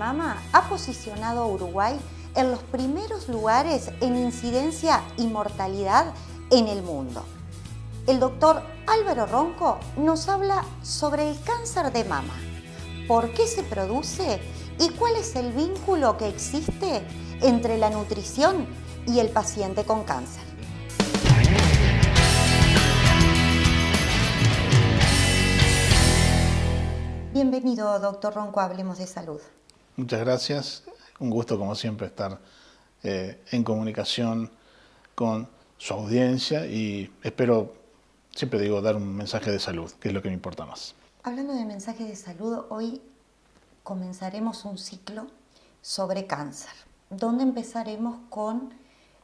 mama ha posicionado a Uruguay en los primeros lugares en incidencia y mortalidad en el mundo. El doctor Álvaro Ronco nos habla sobre el cáncer de mama, por qué se produce y cuál es el vínculo que existe entre la nutrición y el paciente con cáncer. Bienvenido, doctor Ronco, a Hablemos de Salud. Muchas gracias. Un gusto, como siempre, estar en comunicación con su audiencia y espero, siempre digo, dar un mensaje de salud, que es lo que me importa más. Hablando de mensajes de salud, hoy comenzaremos un ciclo sobre cáncer, donde empezaremos con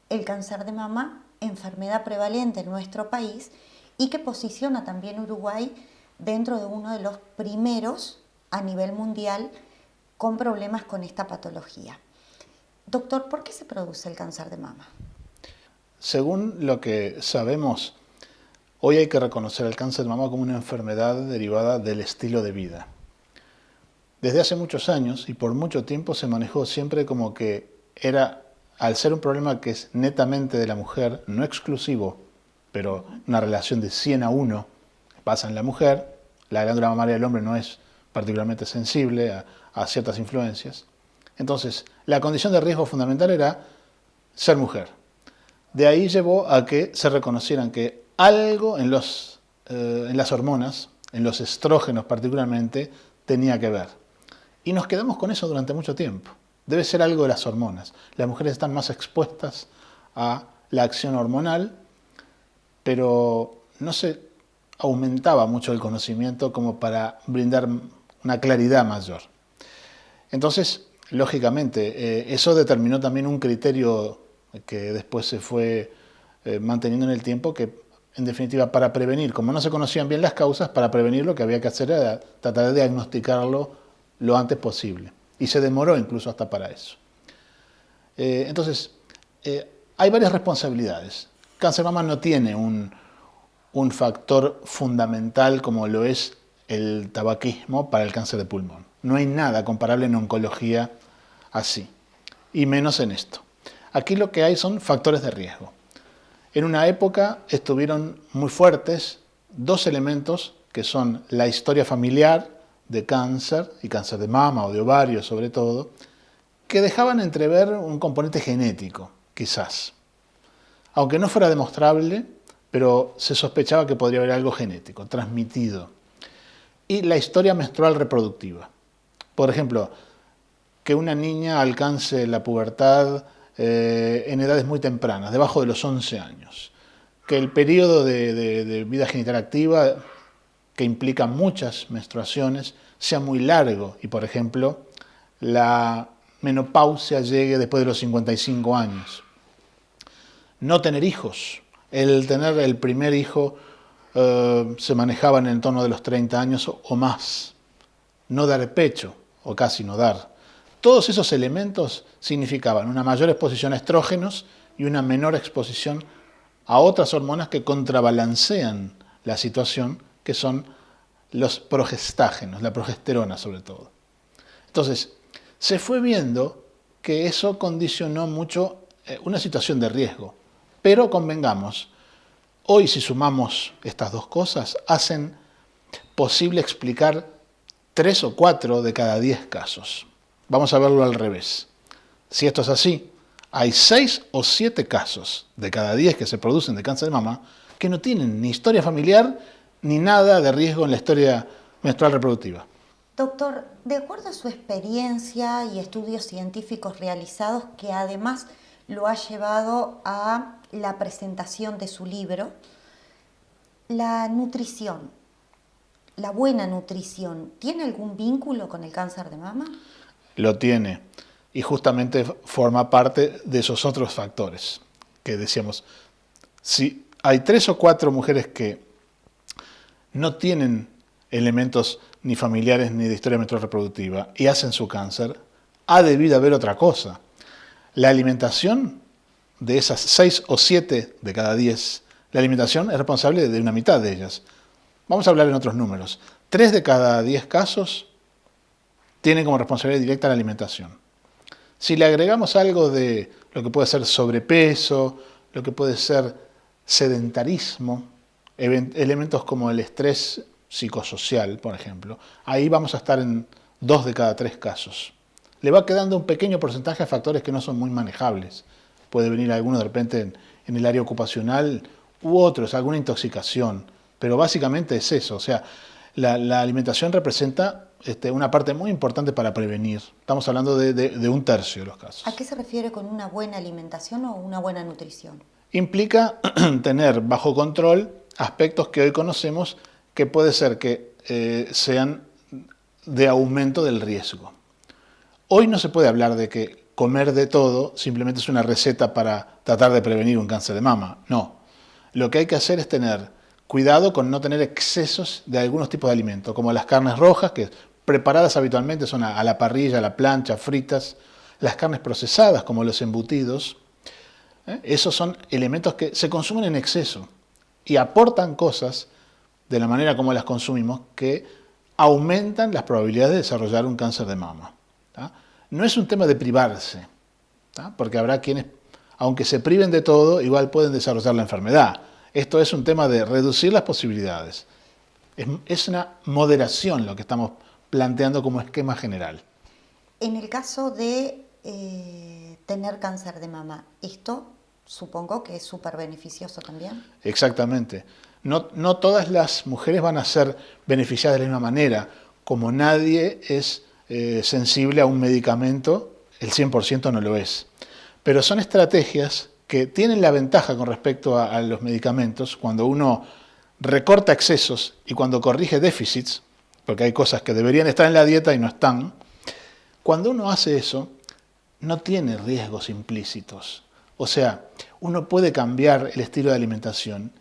el cáncer de mama, enfermedad prevalente en nuestro país y que posiciona también Uruguay dentro de uno de los primeros a nivel mundial con problemas con esta patología. Doctor, ¿por qué se produce el cáncer de mama? Según lo que sabemos, hoy hay que reconocer el cáncer de mama como una enfermedad derivada del estilo de vida. Desde hace muchos años y por mucho tiempo se manejó siempre como que era, al ser un problema que es netamente de la mujer, no exclusivo, pero una relación de 100-1 pasa en la mujer, la glándula mamaria del hombre no es particularmente sensible a ciertas influencias. Entonces, la condición de riesgo fundamental era ser mujer. De ahí llevó a que se reconocieran que algo en las hormonas, en los estrógenos particularmente, tenía que ver. Y nos quedamos con eso durante mucho tiempo. Debe ser algo de las hormonas. Las mujeres están más expuestas a la acción hormonal, pero no se aumentaba mucho el conocimiento como para brindar una claridad mayor. Entonces, lógicamente, eso determinó también un criterio que después se fue manteniendo en el tiempo, que en definitiva para prevenir, como no se conocían bien las causas, para prevenir lo que había que hacer era tratar de diagnosticarlo lo antes posible. Y se demoró incluso hasta para eso. Entonces, hay varias responsabilidades. Cáncer de mama no tiene un factor fundamental como lo es el tabaquismo para el cáncer de pulmón. No hay nada comparable en oncología así, y menos en esto. Aquí lo que hay son factores de riesgo. En una época estuvieron muy fuertes dos elementos que son la historia familiar de cáncer, y cáncer de mama o de ovario sobre todo, que dejaban entrever un componente genético, quizás. Aunque no fuera demostrable, pero se sospechaba que podría haber algo genético, transmitido. Y la historia menstrual reproductiva. Por ejemplo, que una niña alcance la pubertad en edades muy tempranas, debajo de los 11 años. Que el periodo de vida genital activa, que implica muchas menstruaciones, sea muy largo. Y, por ejemplo, la menopausia llegue después de los 55 años. No tener hijos. El tener el primer hijo se manejaba en el entorno de los 30 años o más. No dar pecho, o casi no dar. Todos esos elementos significaban una mayor exposición a estrógenos y una menor exposición a otras hormonas que contrabalancean la situación, que son los progestágenos, la progesterona sobre todo. Entonces, se fue viendo que eso condicionó mucho una situación de riesgo. Pero convengamos, hoy si sumamos estas dos cosas, hacen posible explicar 3 o 4 de cada 10 casos. Vamos a verlo al revés. Si esto es así, hay 6 o 7 casos de cada 10 que se producen de cáncer de mama que no tienen ni historia familiar ni nada de riesgo en la historia menstrual reproductiva. Doctor, de acuerdo a su experiencia y estudios científicos realizados, que además lo ha llevado a la presentación de su libro, la nutrición, la buena nutrición, ¿tiene algún vínculo con el cáncer de mama? Lo tiene, y justamente forma parte de esos otros factores que decíamos. Si hay 3 o 4 mujeres que no tienen elementos ni familiares ni de historia menstrual reproductiva y hacen su cáncer, ha debido haber otra cosa. La alimentación de esas 6 o 7 de cada 10, la alimentación es responsable de una mitad de ellas. Vamos a hablar en otros números. 3 de cada 10 casos tienen como responsabilidad directa la alimentación. Si le agregamos algo de lo que puede ser sobrepeso, lo que puede ser sedentarismo, elementos como el estrés psicosocial, por ejemplo, ahí vamos a estar en 2 de cada 3 casos. Le va quedando un pequeño porcentaje de factores que no son muy manejables. Puede venir alguno de repente en el área ocupacional u otros, alguna intoxicación, pero básicamente es eso. O sea, la alimentación representa una parte muy importante para prevenir. Estamos hablando de 1/3 de los casos. ¿A qué se refiere con una buena alimentación o una buena nutrición? Implica tener bajo control aspectos que hoy conocemos que puede ser que sean de aumento del riesgo. Hoy no se puede hablar de que comer de todo simplemente es una receta para tratar de prevenir un cáncer de mama. No. Lo que hay que hacer es tener cuidado con no tener excesos de algunos tipos de alimentos, como las carnes rojas, que preparadas habitualmente son a la parrilla, a la plancha, fritas, las carnes procesadas, como los embutidos. Esos son elementos que se consumen en exceso y aportan cosas de la manera como las consumimos que aumentan las probabilidades de desarrollar un cáncer de mama. ¿Tá? No es un tema de privarse, ¿tá? Porque habrá quienes, aunque se priven de todo, igual pueden desarrollar la enfermedad. Esto es un tema de reducir las posibilidades. Es una moderación lo que estamos planteando como esquema general. En el caso de tener cáncer de mama, esto supongo que es súper beneficioso también. Exactamente. No todas las mujeres van a ser beneficiadas de la misma manera. Como nadie es sensible a un medicamento, el 100% no lo es. Pero son estrategias que tienen la ventaja con respecto a los medicamentos cuando uno recorta excesos y cuando corrige déficits, porque hay cosas que deberían estar en la dieta y no están. Cuando uno hace eso, no tiene riesgos implícitos. O sea, uno puede cambiar el estilo de alimentación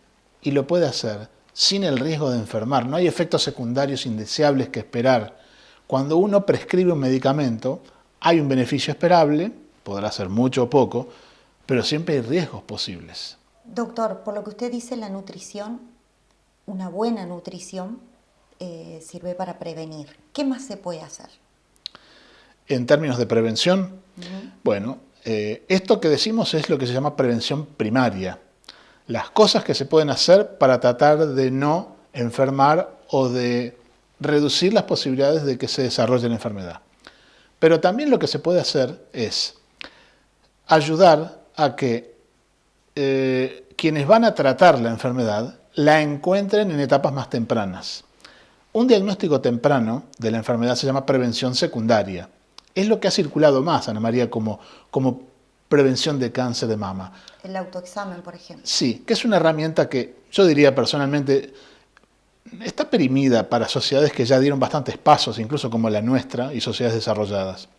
y lo puede hacer sin el riesgo de enfermar. No hay efectos secundarios indeseables que esperar. Cuando uno prescribe un medicamento, hay un beneficio esperable, podrá ser mucho o poco, pero siempre hay riesgos posibles. Doctor, por lo que usted dice, la nutrición, una buena nutrición, sirve para prevenir. ¿Qué más se puede hacer? En términos de prevención, bueno, esto que decimos es lo que se llama prevención primaria. Las cosas que se pueden hacer para tratar de no enfermar o de reducir las posibilidades de que se desarrolle la enfermedad. Pero también lo que se puede hacer es ayudar a que quienes van a tratar la enfermedad la encuentren en etapas más tempranas. Un diagnóstico temprano de la enfermedad se llama prevención secundaria. Es lo que ha circulado más, Ana María, como prevención de cáncer de mama. El autoexamen, por ejemplo. Sí, que es una herramienta que yo diría personalmente está perimida para sociedades que ya dieron bastantes pasos, incluso como la nuestra y sociedades desarrolladas.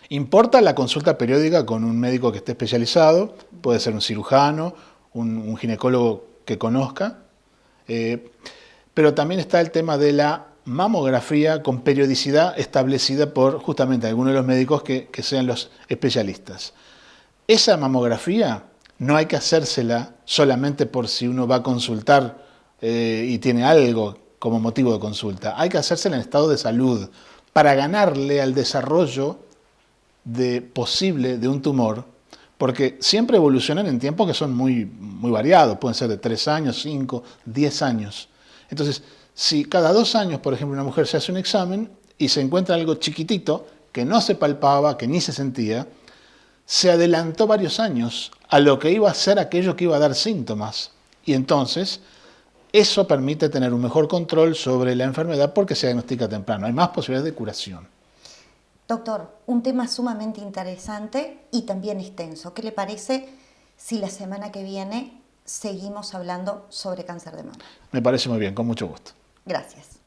Importa la consulta periódica con un médico que esté especializado, puede ser un cirujano, un ginecólogo que conozca, pero también está el tema de la mamografía con periodicidad establecida por justamente algunos de los médicos que sean los especialistas. Esa mamografía no hay que hacérsela solamente por si uno va a consultar y tiene algo como motivo de consulta. Hay que hacérsela en estado de salud para ganarle al desarrollo posible de un tumor, porque siempre evolucionan en tiempos que son muy variados, pueden ser de 3 años, 5, 10 años. Entonces, si cada 2 años, por ejemplo, una mujer se hace un examen y se encuentra algo chiquitito que no se palpaba, que ni se sentía, se adelantó varios años a lo que iba a ser aquello que iba a dar síntomas. Y entonces, eso permite tener un mejor control sobre la enfermedad porque se diagnostica temprano. Hay más posibilidades de curación. Doctor, un tema sumamente interesante y también extenso. ¿Qué le parece si la semana que viene seguimos hablando sobre cáncer de mama? Me parece muy bien, con mucho gusto. Gracias.